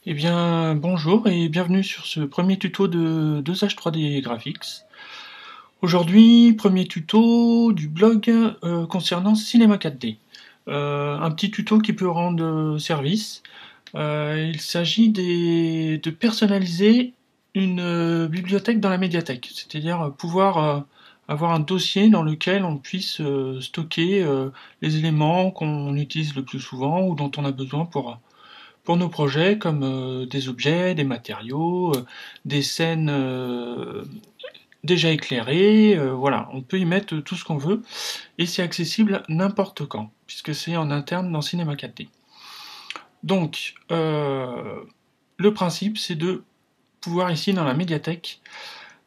Eh bien, bonjour et bienvenue sur ce premier tuto de 2H 3D Graphics. Aujourd'hui, premier tuto du blog concernant Cinema 4D. Un petit tuto qui peut rendre service. Il s'agit de personnaliser une bibliothèque dans la médiathèque, c'est-à-dire pouvoir avoir un dossier dans lequel on puisse stocker les éléments qu'on utilise le plus souvent ou dont on a besoin pour nos projets, comme des objets, des matériaux, des scènes déjà éclairées, voilà, on peut y mettre tout ce qu'on veut, et c'est accessible n'importe quand, puisque c'est en interne dans Cinema 4D. Donc, le principe, c'est de pouvoir ici, dans la médiathèque,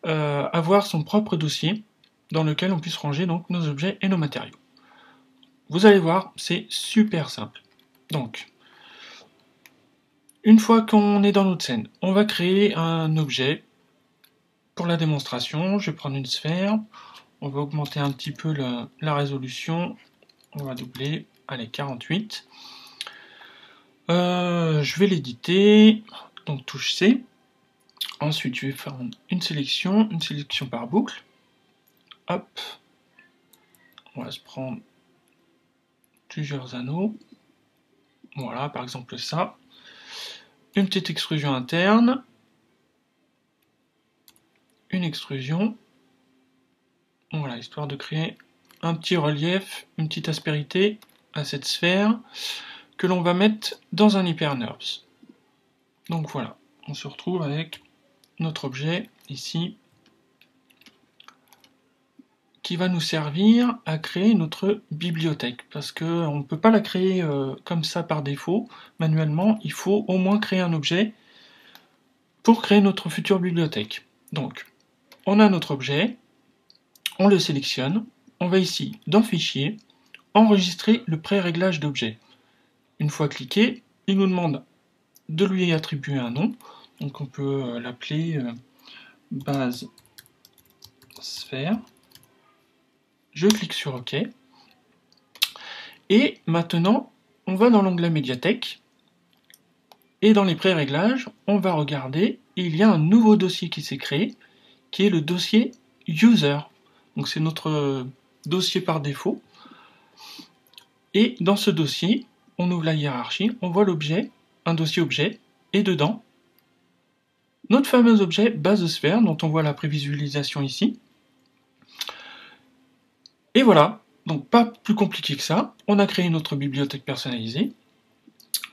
avoir son propre dossier, dans lequel on puisse ranger donc nos objets et nos matériaux. Vous allez voir, c'est super simple. Donc, une fois qu'on est dans notre scène, on va créer un objet. Pour la démonstration, je vais prendre une sphère, on va augmenter un petit peu la résolution, on va doubler, allez, 48. Je vais l'éditer, donc touche C. Ensuite, je vais faire une sélection par boucle. Hop, on va se prendre plusieurs anneaux. Voilà, par exemple ça. Une petite extrusion interne. Une extrusion. Voilà, histoire de créer un petit relief, une petite aspérité à cette sphère que l'on va mettre dans un HyperNURBS. Donc voilà, on se retrouve avec notre objet ici qui va nous servir à créer notre bibliothèque, parce qu'on ne peut pas la créer comme ça par défaut, manuellement, il faut au moins créer un objet pour créer notre future bibliothèque. Donc, on a notre objet, on le sélectionne, on va ici dans Fichier, enregistrer le pré-réglage d'objet. Une fois cliqué, il nous demande de lui attribuer un nom, donc on peut l'appeler base sphère. Je clique sur OK. Et maintenant, on va dans l'onglet médiathèque. Et dans les pré-réglages, on va regarder, il y a un nouveau dossier qui s'est créé, qui est le dossier user. Donc c'est notre dossier par défaut. Et dans ce dossier, on ouvre la hiérarchie, on voit l'objet, un dossier objet, et dedans, notre fameux objet base de sphère, dont on voit la prévisualisation ici. Et voilà, donc pas plus compliqué que ça, on a créé notre bibliothèque personnalisée.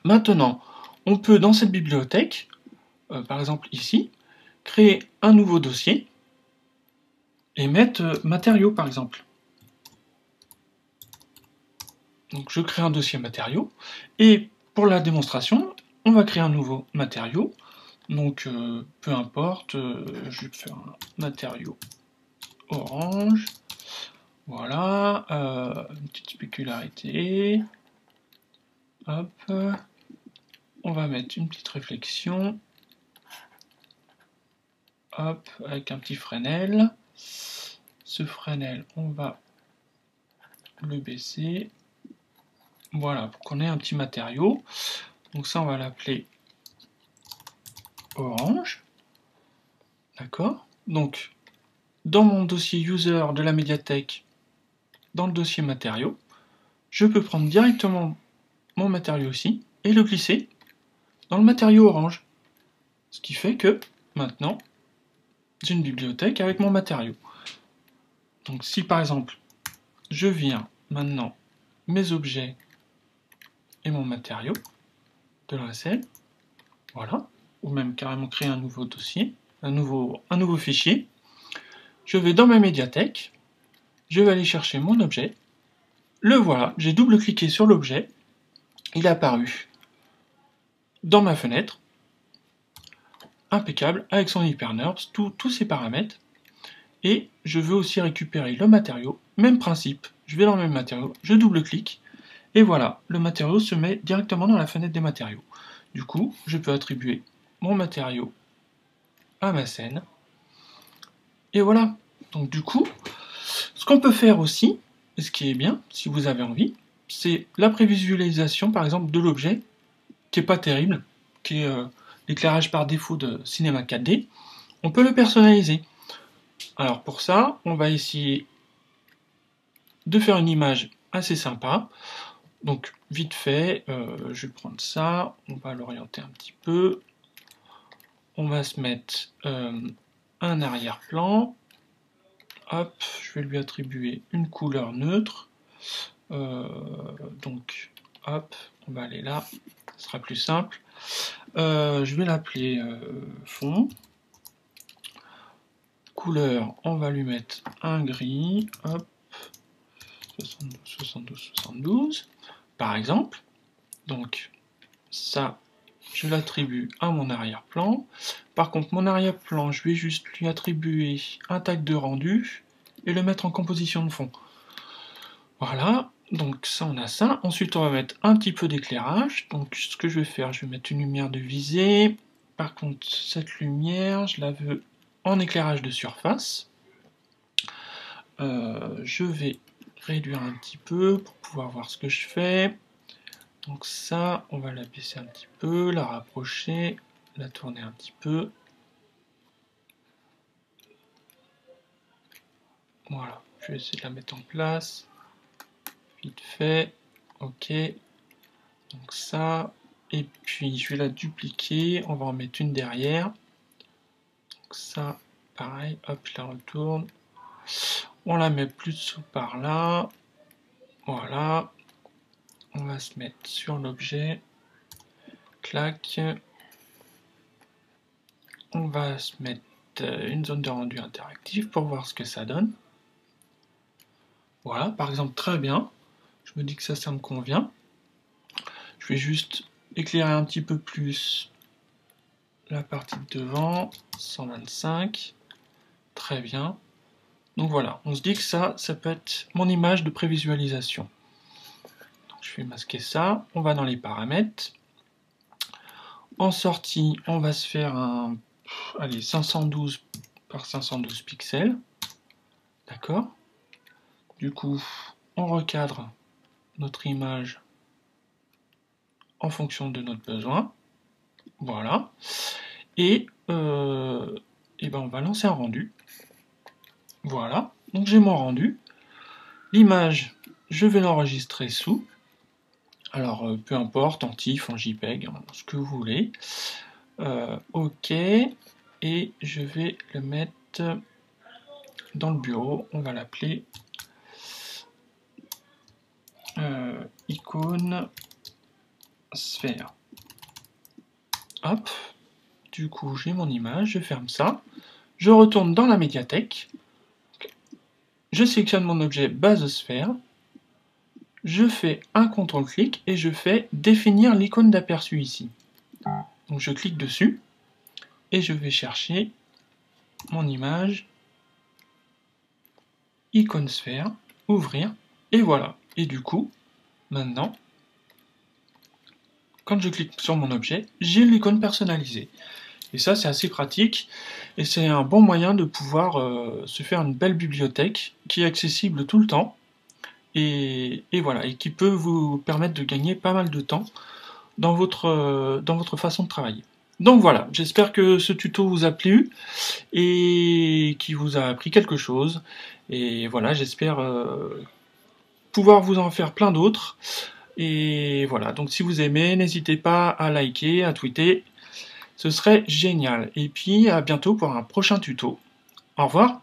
Maintenant, on peut dans cette bibliothèque, par exemple ici, créer un nouveau dossier et mettre matériaux par exemple. Donc je crée un dossier matériaux et pour la démonstration, on va créer un nouveau matériau. Donc peu importe, je vais faire un matériau orange. Voilà, une petite spécularité. Hop, on va mettre une petite réflexion. Hop, avec un petit Fresnel. Ce Fresnel, on va le baisser. Voilà, pour qu'on ait un petit matériau. Donc ça, on va l'appeler orange. D'accord. Donc, dans mon dossier user de la médiathèque, dans le dossier matériaux, je peux prendre directement mon matériau ici et le glisser dans le matériau orange. Ce qui fait que, maintenant, j'ai une bibliothèque avec mon matériau. Donc si par exemple, je viens maintenant mes objets et mon matériau de la scène, voilà, ou même carrément créer un nouveau dossier, un nouveau fichier, je vais dans ma médiathèque, je vais aller chercher mon objet, le voilà, j'ai double-cliqué sur l'objet, il est apparu dans ma fenêtre, impeccable, avec son HyperNURBS, tous ses paramètres, et je veux aussi récupérer le matériau, même principe, je vais dans le même matériau, je double-clique, et voilà, le matériau se met directement dans la fenêtre des matériaux. Du coup, je peux attribuer mon matériau à ma scène, et voilà. Donc du coup, ce qu'on peut faire aussi, et ce qui est bien, si vous avez envie, c'est la prévisualisation, par exemple, de l'objet, qui est pas terrible, qui est l'éclairage par défaut de Cinema 4D, on peut le personnaliser. Alors pour ça, on va essayer de faire une image assez sympa. Donc vite fait, je vais prendre ça, on va l'orienter un petit peu. On va se mettre un arrière-plan. Hop, je vais lui attribuer une couleur neutre. Donc, hop, on va aller là, ce sera plus simple. Je vais l'appeler fond. Couleur, on va lui mettre un gris. Hop, 72, 72, 72, par exemple. Donc, ça, je l'attribue à mon arrière-plan. Par contre, mon arrière-plan, je vais juste lui attribuer un tag de rendu et le mettre en composition de fond. Voilà, donc ça on a ça. Ensuite on va mettre un petit peu d'éclairage. Donc ce que je vais faire, je vais mettre une lumière de visée. Par contre, cette lumière, je la veux en éclairage de surface. Je vais réduire un petit peu pour pouvoir voir ce que je fais. Donc ça, on va la baisser un petit peu, la rapprocher, la tourner un petit peu. Voilà, je vais essayer de la mettre en place. Vite fait, ok. Donc ça, et puis je vais la dupliquer, on va en mettre une derrière. Donc ça, pareil, hop, je la retourne. On la met plus par là. Voilà. On va se mettre sur l'objet. Clac. On va se mettre une zone de rendu interactif pour voir ce que ça donne. Voilà, par exemple, très bien. Je me dis que ça me convient. Je vais juste éclairer un petit peu plus la partie de devant. 125. Très bien. Donc voilà, on se dit que ça peut être mon image de prévisualisation. Donc je vais masquer ça. On va dans les paramètres. En sortie, on va se faire un 512 par 512 pixels. D'accord. Du coup, on recadre notre image en fonction de notre besoin. Voilà. Et ben on va lancer un rendu. Voilà. Donc j'ai mon rendu. L'image, je vais l'enregistrer sous. Alors, peu importe, en TIFF, en JPEG, hein, ce que vous voulez. OK. Et je vais le mettre dans le bureau. On va l'appeler icône sphère. Hop. Du coup, j'ai mon image. Je ferme ça. Je retourne dans la médiathèque. Je sélectionne mon objet base sphère. Je fais un CTRL-clic et je fais définir l'icône d'aperçu ici. Donc je clique dessus et je vais chercher mon image, icône sphère, ouvrir, et voilà. Et du coup, maintenant, quand je clique sur mon objet, j'ai l'icône personnalisée. Et ça, c'est assez pratique et c'est un bon moyen de pouvoir se faire une belle bibliothèque qui est accessible tout le temps. Et voilà, et qui peut vous permettre de gagner pas mal de temps dans votre façon de travailler. Donc voilà, j'espère que ce tuto vous a plu et qui vous a appris quelque chose. Et voilà, j'espère pouvoir vous en faire plein d'autres. Et voilà, donc si vous aimez, n'hésitez pas à liker, à tweeter, ce serait génial. Et puis à bientôt pour un prochain tuto. Au revoir.